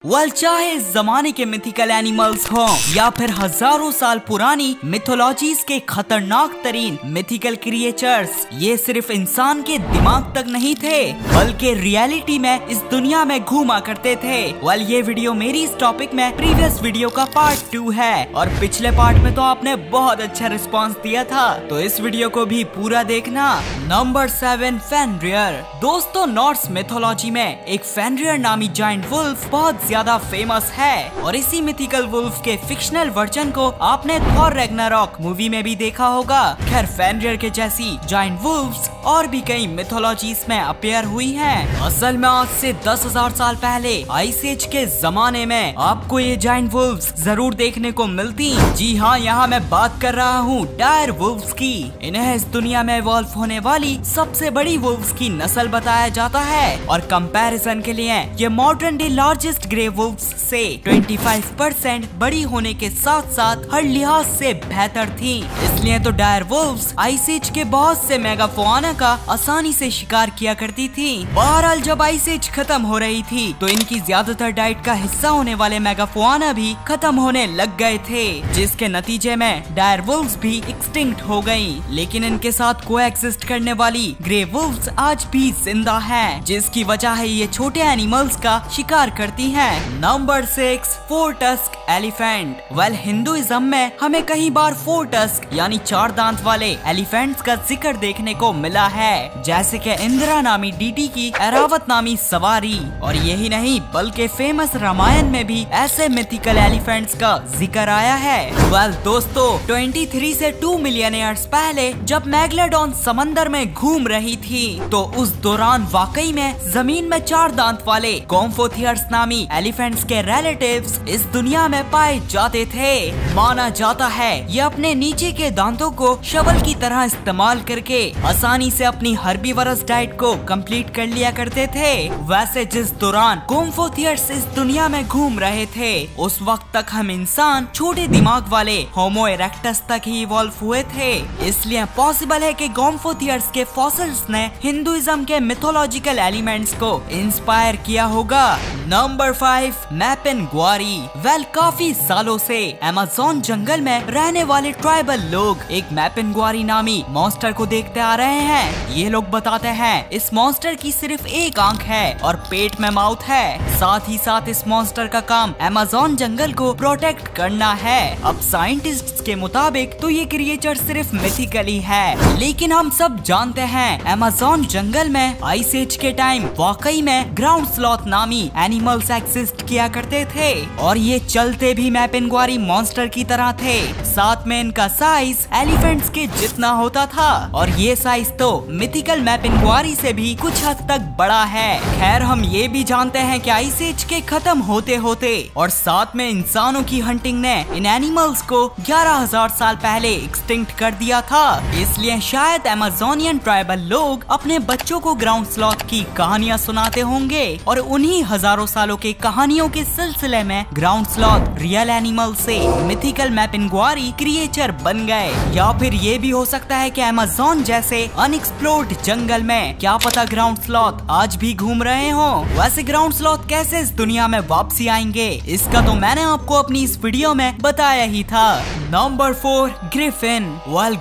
चाहे इस जमाने के मिथिकल एनिमल्स हों या फिर हजारों साल पुरानी मिथोलॉजीज के खतरनाक तरीन मिथिकल क्रिएचर्स, ये सिर्फ इंसान के दिमाग तक नहीं थे बल्कि रियलिटी में इस दुनिया में घूमा करते थे। ये वीडियो मेरी इस टॉपिक में प्रीवियस वीडियो का पार्ट 2 है और पिछले पार्ट में तो आपने बहुत अच्छा रिस्पॉन्स दिया था, तो इस वीडियो को भी पूरा देखना। नंबर 7, फेनरियर। दोस्तों, नॉर्स मिथोलॉजी में एक फेनरियर नामी जायंट वुल्फ बहुत ज्यादा फेमस है और इसी मिथिकल वुल्फ के फिक्शनल वर्जन को आपने थॉर रैग्नारॉक मूवी में भी देखा होगा। खैर, फेनरियर के जैसी जायंट वुल्फ्स और भी कई मिथोलॉजीज में अपीयर हुई हैं। असल में आज से 10,000 साल पहले आइस एज के जमाने में आपको ये जायंट वुल्फ्स जरूर देखने को मिलती। जी हाँ, यहाँ मैं बात कर रहा हूँ डायर वुल्फ्स की। इन्हें इस दुनिया में इवॉल्व होने वाली सबसे बड़ी वुल्फ्स की नस्ल बताया जाता है और कंपैरिजन के लिए ये modern day largest grey wolves से 25% बड़ी होने के साथ साथ हर लिहाज से बेहतर थी। इसलिए तो डायर वुल्फ्स आइस एज के बहुत से मेगाफोना का आसानी से शिकार किया करती थी। बहरहाल, जब आइस एज खत्म हो रही थी तो इनकी ज्यादातर डाइट का हिस्सा होने वाले मेगाफोना भी खत्म होने लग गए थे, जिसके नतीजे में डायर वुल्फ्स भी एक्सटिंक्ट हो गयी। लेकिन इनके साथ कोएग्जिस्ट करने वाली ग्रे वुल्फ्स आज भी जिंदा हैं, जिसकी वजह है ये छोटे एनिमल्स का शिकार करती हैं। Number 6, 4 tusk elephant. हिंदुइज्म में हमें कई बार 4 टस्क यानी 4 दांत वाले एलिफेंट्स का जिक्र देखने को मिला है, जैसे कि इंदिरा नामी डीडी की एरावत नामी सवारी। और यही नहीं बल्कि फेमस रामायण में भी ऐसे मिथिकल एलिफेंट्स का जिक्र आया है। दोस्तों, 23 से 2 मिलियन ईयर्स पहले जब मेगलोडॉन समंदर में घूम रही थी तो उस दौरान वाकई में जमीन में 4 दांत वाले गोम्फोथियर्स नामी एलिफेंट्स के रिलेटिव्स इस दुनिया में पाए जाते थे। माना जाता है ये अपने नीचे के दांतों को शवल की तरह इस्तेमाल करके आसानी से अपनी हर्बीवरस डाइट को कंप्लीट कर लिया करते थे। वैसे जिस दौरान गोम्फोथियर्स इस दुनिया में घूम रहे थे उस वक्त तक हम इंसान छोटे दिमाग वाले होमो इरेक्टस तक ही इवॉल्व हुए थे। इसलिए पॉसिबल है कि गोम्फोथियर्स के फॉसिल्स ने हिंदुइज्म के मिथोलॉजिकल एलिमेंट्स को इंस्पायर किया होगा। नंबर 5, मैपिनग्वारी। काफी सालों से अमेज़न जंगल में रहने वाले ट्राइबल लोग एक मैपिनग्वारी नामी मॉन्स्टर को देखते आ रहे हैं। ये लोग बताते हैं इस मॉन्स्टर की सिर्फ एक आंख है और पेट में माउथ है। साथ ही साथ इस मॉन्स्टर का काम अमेज़न जंगल को प्रोटेक्ट करना है। अब साइंटिस्ट्स के मुताबिक तो ये क्रिएचर सिर्फ मिथिकली है, लेकिन हम सब जानते हैं अमेज़न जंगल में आइस एज के टाइम वाकई में ग्राउंड स्लॉथ नामी एनिमल्स एक्सिस्ट किया करते थे और ये चलते भी मैपिनग्वारी मॉन्स्टर की तरह थे। साथ में इनका साइज एलिफेंट्स के जितना होता था और ये साइज तो मिथिकल मैपिनग्वारी से भी कुछ हद तक बड़ा है। खैर, हम ये भी जानते हैं कि आइस एज के खत्म होते होते और साथ में इंसानों की हंटिंग ने इन एनिमल्स को 11,000 साल पहले एक्सटिंक्ट कर दिया था। इसलिए शायद अमेज़ोनियन ट्राइबल लोग अपने बच्चों को ग्राउंड स्लॉथ की कहानियाँ सुनाते होंगे और उन्हीं हजारों सालों के कहानियों के सिलसिले में ग्राउंड स्लॉथ रियल एनिमल से मिथिकल मैपिनग्वारी क्रिएचर बन गए। या फिर ये भी हो सकता है कि अमेज़न जैसे अनएक्सप्लोर्ड जंगल में क्या पता ग्राउंड स्लॉथ आज भी घूम रहे हो। वैसे ग्राउंड स्लॉथ कैसे इस दुनिया में वापसी आएंगे इसका तो मैंने आपको अपनी इस वीडियो में बताया ही था। Number 4, Griffin.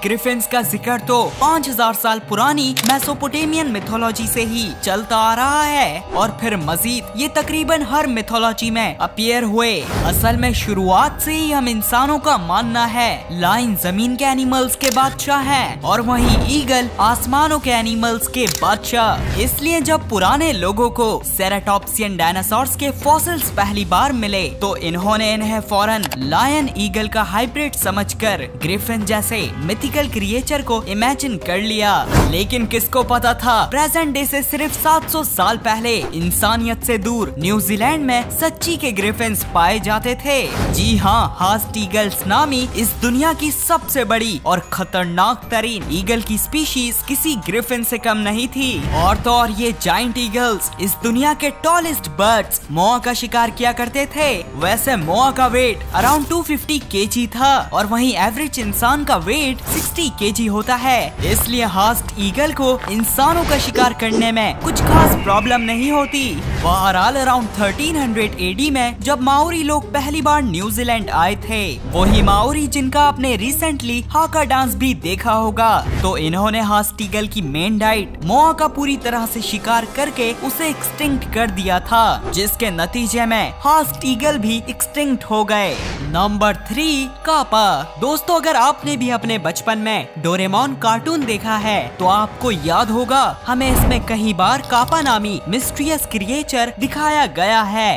ग्रिफिन्स का जिक्र तो 5,000 साल पुरानी मेसोपोटामियन मिथोलॉजी से ही चलता आ रहा है और फिर मजीद ये तकरीबन हर मिथोलॉजी में अपीयर हुए। असल में शुरुआत से ही हम इंसानों का मानना है लायन जमीन के एनिमल्स के बादशाह हैं और वहीं ईगल आसमानों के एनिमल्स के बादशाह। इसलिए जब पुराने लोगों को सेराटॉप्सियन डायनासोर्स के फॉसिल्स पहली बार मिले तो इन्होंने इन्हें फौरन लायन ईगल का हाइब्रिड समझकर ग्रिफिन जैसे मिथिकल क्रिएचर को इमेजिन कर लिया। लेकिन किसको पता था प्रेजेंट डे से सिर्फ 700 साल पहले इंसानियत से दूर न्यूजीलैंड में सच्ची के ग्रिफिन्स पाए जाते थे। जी हाँ, हास्ट ईगल्स नामी इस दुनिया की सबसे बड़ी और खतरनाक तरीन ईगल की स्पीशीज किसी ग्रिफिन से कम नहीं थी। और तो और ये जायंट ईगल्स इस दुनिया के टॉलेस्ट बर्ड्स मोआ का शिकार किया करते थे। वैसे मोआ का वेट अराउंड 250 kg था और वहीं एवरेज इंसान का वेट 60 kg होता है। इसलिए हास्ट ईगल को इंसानों का शिकार करने में कुछ खास प्रॉब्लम नहीं होती। बहरहाल अराउंड 1300 AD में जब माओरी लोग पहली बार न्यूजीलैंड आए थे, वही माओरी जिनका आपने रिसेंटली हाका डांस भी देखा होगा, तो इन्होंने हास्ट ईगल की मेन डाइट मोआ का पूरी तरह से शिकार करके उसे एक्सटिंक्ट कर दिया था, जिसके नतीजे में हास्ट ईगल भी एक्सटिंक्ट हो गए। नंबर 3 कापा। दोस्तों, अगर आपने भी अपने बचपन में डोरेमोन कार्टून देखा है तो आपको याद होगा हमें इसमें कई बार कापा नामी मिस्टीरियस क्रिएचर दिखाया गया है।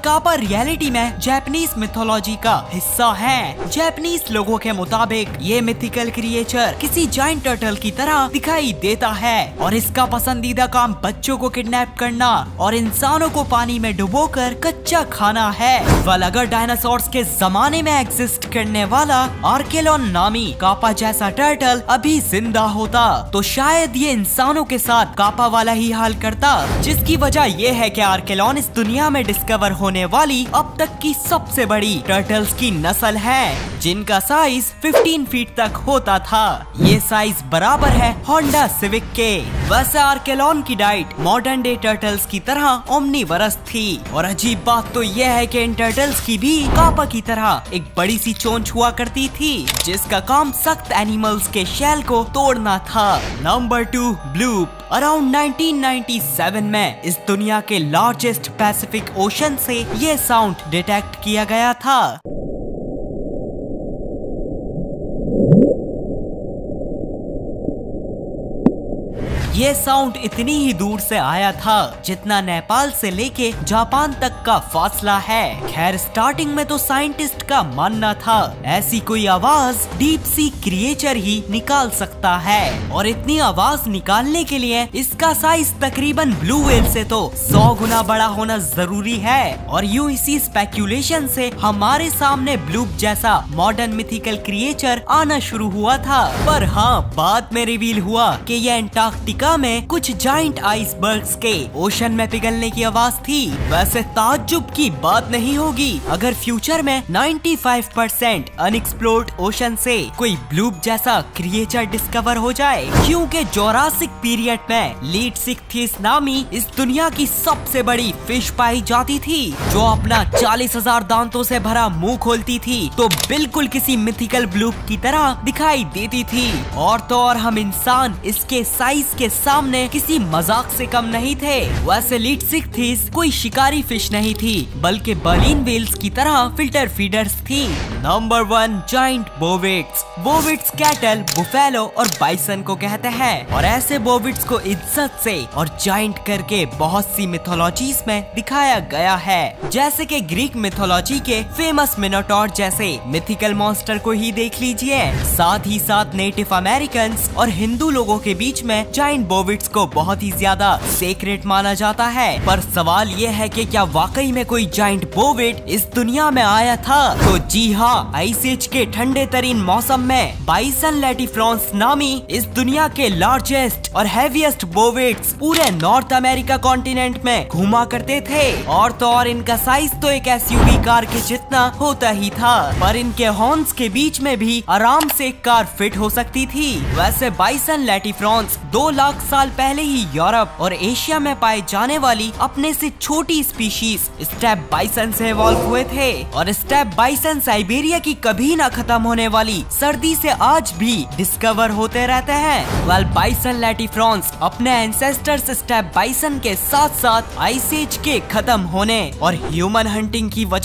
कापा रियलिटी में जापानीज मिथोलॉजी का हिस्सा है। जापानीज लोगों के मुताबिक ये मिथिकल क्रिएचर किसी जायंट टर्टल की तरह दिखाई देता है और इसका पसंदीदा काम बच्चों को किडनैप करना और इंसानों को पानी में डुबोकर कच्चा खाना है। अगर डायनासोर्स के जमाने में एग्जिस्ट करने वाला आर्केलॉन नामी कापा जैसा टर्टल अभी जिंदा होता तो शायद ये इंसानों के साथ कापा वाला ही हाल करता, जिसकी वजह ये है कि आर्केलॉन इस दुनिया में डिस्कवर होने वाली अब तक की सबसे बड़ी टर्टल्स की नस्ल है, जिनका साइज 15 फीट तक होता था। ये साइज बराबर है होंडा सिविक के। वैसे आर्केलॉन की डाइट मॉडर्न डे टर्टल्स की तरह ओमनीवरस थी और अजीब बात तो यह है कि इन टर्टल्स की भी कापा की तरह एक बड़ी सी चोंच हुआ करती थी, जिसका काम सख्त एनिमल्स के शेल को तोड़ना था। Number 2 bloop. अराउंड 1997 में इस दुनिया के लार्जेस्ट पैसिफिक ओशन से ये साउंड डिटेक्ट किया गया था। ये साउंड इतनी ही दूर से आया था जितना नेपाल से लेके जापान तक का फासला है। खैर, स्टार्टिंग में तो साइंटिस्ट का मानना था ऐसी कोई आवाज डीप सी क्रिएचर ही निकाल सकता है, और इतनी आवाज निकालने के लिए इसका साइज तकरीबन ब्लू व्हेल से तो 100 गुना बड़ा होना जरूरी है। और यूं इसी स्पेक्यूलेशन से हमारे सामने ब्लूप जैसा मॉडर्न मिथिकल क्रिएचर आना शुरू हुआ था। पर हाँ, बाद में रिवील हुआ कि यह एंटार्क्टिका में कुछ जाइंट आइसबर्ग्स के ओशन में पिघलने की आवाज थी। वैसे ताज्जुब की बात नहीं होगी अगर फ्यूचर में 95% अनएक्सप्लोर्ड ओशन से कोई ब्लूप जैसा क्रिएचर डिस्कवर हो जाए, क्योंकि जोरासिक पीरियड में लीडसिक्थिस नामी इस दुनिया की सबसे बड़ी फिश पाई जाती थी, जो अपना 40,000 दांतों से भरा मुंह खोलती थी तो बिल्कुल किसी मिथिकल ब्लूप की तरह दिखाई देती थी। और तो और हम इंसान इसके साइज के सामने किसी मजाक से कम नहीं थे। वैसे लीडसिक्थिस कोई शिकारी फिश नहीं थी, बल्कि बर्लिन व्हेल्स की तरह फिल्टर फीडर्स थी। Number 1 giant bovids. Bovids cattle, buffalo और बाइसन को कहते हैं, और ऐसे बोविड्स को इज्जत से और जाइंट करके बहुत सी मिथोलॉजीज में दिखाया गया है, जैसे कि ग्रीक मिथोलॉजी के फेमस मिनोटॉर जैसे मिथिकल मॉन्स्टर को ही देख लीजिए। साथ ही साथ नेटिव अमेरिकन और हिंदू लोगों के बीच में जाइंट बोविड्स को बहुत ही ज्यादा सेक्रेट माना जाता है। पर सवाल ये है कि क्या वाकई में कोई जाइंट बोविड इस दुनिया में आया था? तो जी हाँ, आइस एज के ठंडे तरीन मौसम में बाइसन लैटिफ्रांस नामी इस दुनिया के लार्जेस्ट और हैवीएस्ट बोविड्स पूरे नॉर्थ अमेरिका कॉन्टिनेंट में घूमा करते थे। और तो और इनका साइज तो एक एसयूवी कार के जितना होता ही था, पर इनके हॉर्न्स के बीच में भी आराम से एक कार फिट हो सकती थी। वैसे बाइसन लैटिफ्रांस 2 लाख साल पहले ही यूरोप और एशिया में पाए जाने वाली अपने से छोटी स्पीशीज स्टेप बाइसन से इवॉल्व हुए थे, और स्टेप बाइसन साइबेरिया की कभी ना खत्म होने वाली सर्दी से आज भी डिस्कवर होते रहते हैं। वेल, बाइसन लैटिफ्रांस अपने एंसेस्टर्स स्टेप बाइसन के साथ साथ आइस एज के खत्म होने और ह्यूमन हंटिंग की वजह